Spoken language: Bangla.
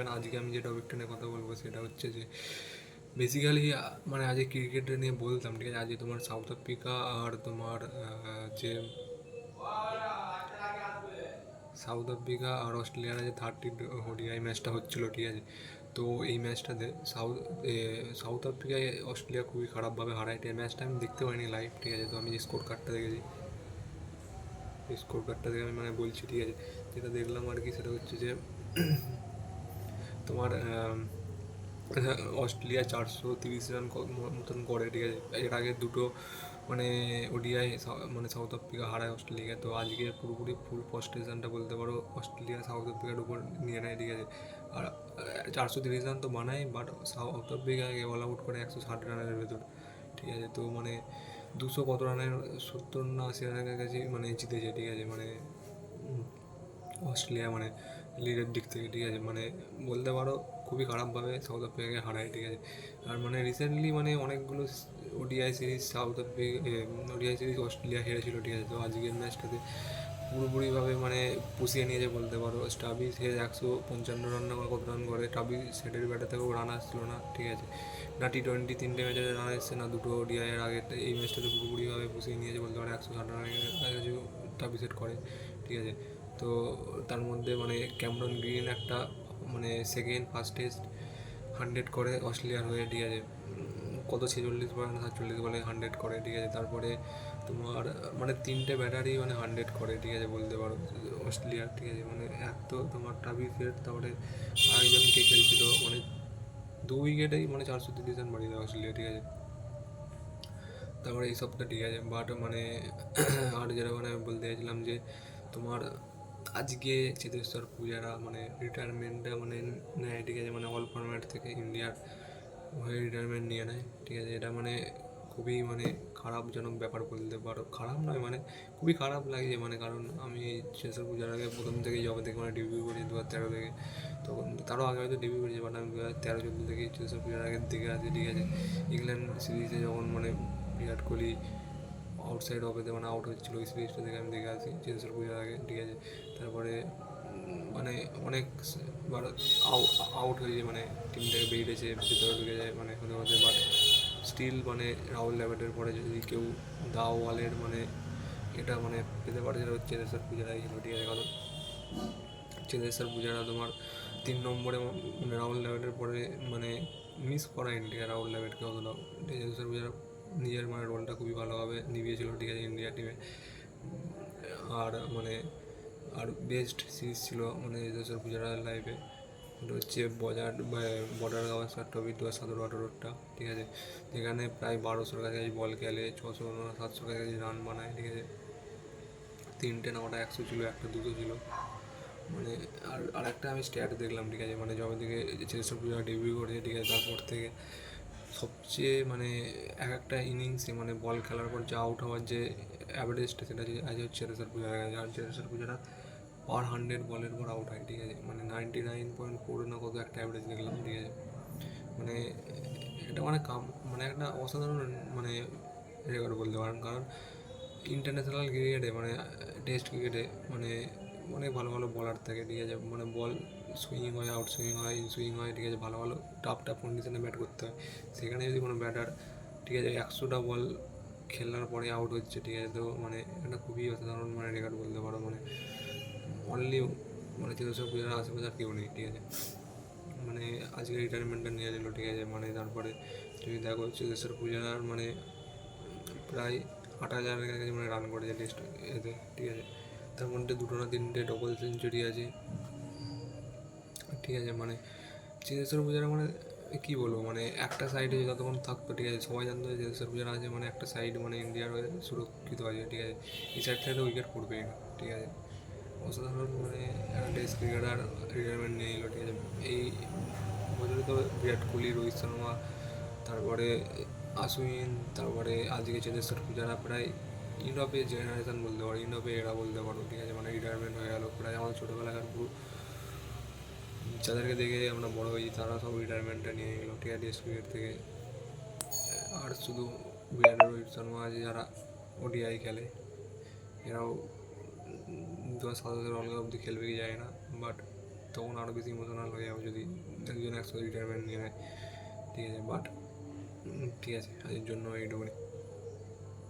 ইভেন আজকে আমি যে টপিকটা নিয়ে কথা বলবো সেটা হচ্ছে যে বেসিক্যালি মানে আজকে ক্রিকেট নিয়ে বলতাম, ঠিক আছে। আজকে তোমার সাউথ আফ্রিকা আর তোমার যে সাউথ আফ্রিকা আর অস্ট্রেলিয়ার যে 30 ওডিআই ম্যাচটা হচ্ছিলো, ঠিক আছে। তো এই ম্যাচটাতে সাউথ আফ্রিকায় অস্ট্রেলিয়া খুবই খারাপভাবে হারায়। এই ম্যাচটা আমি দেখতে পাইনি লাইভ, ঠিক আছে। তো আমি যে স্কোর কার্ডটা দেখেছি, স্কোর কার্ডটা দেখে আমি মানে বলছি, ঠিক আছে। যেটা দেখলাম আর কি সেটা হচ্ছে যে তোমার অস্ট্রেলিয়া 430 রান মতন করে, ঠিক আছে। এর আগে দুটো মানে ওডিআই মানে সাউথ আফ্রিকা হারায় অস্ট্রেলিয়াকে। তো আজকে পুরোপুরি ফুল ফ্রাস্ট্রেশনটা বলতে পারো অস্ট্রেলিয়া সাউথ আফ্রিকার উপর নিয়ে নেয়, ঠিক আছে। আর 430 রান তো বানায়, বাট সাউথ আফ্রিকাকে অল আউট করে 160 রানের ভেতর, ঠিক আছে। তো মানে 200 কত রানের 70 না 80 রানের কাছে মানে জিতেছে, ঠিক আছে। মানে অস্ট্রেলিয়া মানে লিডের দিক থেকে, ঠিক আছে। মানে বলতে পারো খুবই খারাপভাবে সাউথ আফ্রিকাকে হারায়, ঠিক আছে। আর মানে রিসেন্টলি মানে অনেকগুলো ODI series ODI series Australia হেরেছিল, ঠিক আছে। তো আজকের ম্যাচটাতে পুরোপুরিভাবে মানে পুষিয়ে নিয়েছে বলতে পারো। স্টাবিস হেজ 155 রান না কত রান করে, টাবিস হেডের ব্যাটে থেকেও রান আসছিলো না, ঠিক আছে। না T20 3টে ম্যাচে রান এসছে, না দুটো ওডিআই এর আগে। এই ম্যাচটাতে পুরোপুরিভাবে পুষিয়ে নিয়েছে বলতে পারো। 160 রানের কাছে টাবিস হেড করে, ঠিক আছে। তো তার মধ্যে মানে ক্যামেরন গ্রিন একটা মানে ফার্স্ট টেস্ট 100 করে অস্ট্রেলিয়ার হয়ে, ঠিক আছে। কত 46 বলে না 47 বলে 100 করে, ঠিক আছে। তারপরে তোমার মানে 3টে ব্যাটারি মানে 100 করে, ঠিক আছে বলতে পারো অস্ট্রেলিয়ার, ঠিক আছে। মানে এক তো তোমার ট্রাভিস হেড, তারপরে আরেকজনকে খেলছিল মানে 2 উইকেটেই মানে 430 রান বাড়িয়ে দেয় অস্ট্রেলিয়া, ঠিক আছে। তারপরে এই সবটা ঠিক আছে, বাট মানে আর যেটা মানে আমি বলতে চাইছিলাম যে তোমার আজকে চেতেশ্বর পূজারা মানে রিটায়ারমেন্টটা মানে নেয়, ঠিক আছে। মানে অল ফরম্যাট থেকে ইন্ডিয়ার হয়ে রিটায়ারমেন্ট নিয়ে নেয়, ঠিক আছে। এটা মানে খুবই মানে খারাপজনক ব্যাপার বলতে পারো। খারাপ নয় মানে খুবই খারাপ লাগছে, মানে কারণ আমি চেতেশ্বর পূজারাকে প্রথম থেকে যবে থেকে মানে ডিবিউ করি 2013 থেকে, তখন তারও আগে হয়তো ডিবিউ করেছি, বাট আমি 2013-14 থেকে চেতেশ্বর পূজারাকে দেখে আছি, ঠিক আছে। ইংল্যান্ড সিরিজে যখন মানে বিরাট কোহলি আউটসাইড অফেতে মানে আউট হচ্ছিলো, ওই সিরিজটা থেকে আমি দেখে আসি চেতেশ্বর পূজার আগে, ঠিক আছে। তারপরে মানে অনেক বার আউট হয়েছে, মানে টিম থেকে বেরিয়েছে, ভেতরে ঢুকে যায় মানে হতে হতে, বাট স্টিল মানে রাহুল দ্রাবিড়ের পরে যদি কেউ দাওয়ালের মানে এটা মানে পেতে পারে সেটা হচ্ছে চেতেশ্বর পূজারাই ছিল, ঠিক আছে। কারণ চেতেশ্বর পূজারা তোমার 3 নম্বরে মানে রাহুল দ্রাবিড়ের পরে মানে মিস করা ইন্ডিয়া রাহুল দ্রাবিড়কে অতটাও। চেতেশ্বর পূজারা নিজের মানে রোলটা খুবই ভালোভাবে নিভিয়েছিল, ঠিক আছে, ইন্ডিয়া টিমে। আর মানে আর বেস্ট সিরিজ ছিল মানে চেতেশ্বর পূজারার লাইফে, ওটা হচ্ছে বর্ডার গাভাস্কার ট্রফি 2017-18, ঠিক আছে। যেখানে প্রায় 1200-র কাছাকাছি বল খেলে, 600 না 700-র কাছাকাছি রান বানায়, ঠিক আছে। 3টে না ওটা 100 ছিল, একটা 200 ছিল মানে। আর একটা আমি স্ট্যাট দেখলাম, ঠিক আছে। মানে যবে থেকে চেতেশ্বর পূজারা ডেবিউ করেছে, ঠিক আছে, তারপর থেকে সবচেয়ে মানে এক একটা ইনিংসে মানে বল খেলার পর যে আউট হওয়ার যে অ্যাভারেজটা সেটা আজ হচ্ছে চেতেশ্বর পূজারা গেছে। আর চেতেশ্বর পূজারা পার 100 বলের পর আউট হয়, ঠিক আছে। মানে 99.4 না কত একটা অ্যাভারেজ দেখলাম, ঠিক আছে। মানে এটা মানে মানে একটা অসাধারণ মানে রেকর্ড বলতে পারেন। কারণ ইন্টারন্যাশনাল ক্রিকেটে মানে টেস্ট ক্রিকেটে মানে অনেক ভালো ভালো বলার থাকে, ঠিক আছে। মানে বল সুইং হয়, আউট সুইং হয়, ইন সুইং হয়, ঠিক আছে। ভালো ভালো টাফ টাফ কন্ডিশনে ব্যাট করতে হয়। সেখানে যদি কোনো ব্যাটার, ঠিক আছে, 100টা বল খেলার পরে আউট হচ্ছে, ঠিক আছে। তো মানে এটা খুবই অসাধারণ মানে রেকর্ড বলতে পারো। মানে অনলি মানে চেতেশ্বর পূজারা আশেপাশে আর কেউ নেই, ঠিক আছে। মানে আজকে রিটায়ারমেন্টটা নিয়ে নিল, ঠিক আছে। মানে তারপরে যদি দেখো চেতেশ্বর পূজারার মানে প্রায় 8,000-এর কাছাকাছি মানে রান করেছে টেস্ট এতে, ঠিক আছে। তার মধ্যে 2 না 3টে ডবল সেঞ্চুরি আছে, ঠিক আছে। মানে চেতেশ্বর পূজারা মানে কী বলবো, মানে একটা সাইডে যতক্ষণ থাকতো, ঠিক আছে, সবাই জানতো যে চেতেশ্বর পূজারা আছে মানে একটা সাইড মানে ইন্ডিয়ার হয়ে সুরক্ষিত আছে, ঠিক আছে। এই সাইড থেকে উইকেট পড়বেই না, ঠিক আছে। অসাধারণ মানে একটা টেস্ট ক্রিকেটার রিটায়ারমেন্ট নিয়ে নিল, ঠিক আছে। এই বছরে তো বিরাট কোহলি, রোহিত শর্মা, তারপরে আশ্বিন, তারপরে আজকে চেতেশ্বর পূজারা প্রায় ইন্ডপে জেনারেশন বলতে পারো, ইন্ডপে এরা বলতে পারো, ঠিক আছে। মানে রিটায়ারমেন্ট হয়ে গেল প্রায় আমাদের ছোটোবেলাকার যাদেরকে দেখে আমরা বড় হয়েছি তারা সব রিটায়ারমেন্টটা নিয়ে নিল, ঠিক আছে, টেস্ট ক্রিকেট থেকে। আর শুধু বিরাট রোহিত শর্মা আছে যারা ওডিআই খেলে, এরাও 2027 ওয়ার্ল্ড কাপ অব্দি খেলবে কি যায় না, বাট তখন আরও বেশি ইমোশনাল হয়ে যাবো যদি একজন একসাথে রিটায়ারমেন্ট নিয়ে নেয়। ঠিক আছে, বাট ঠিক আছে, আজকের জন্য এইটুকুনি।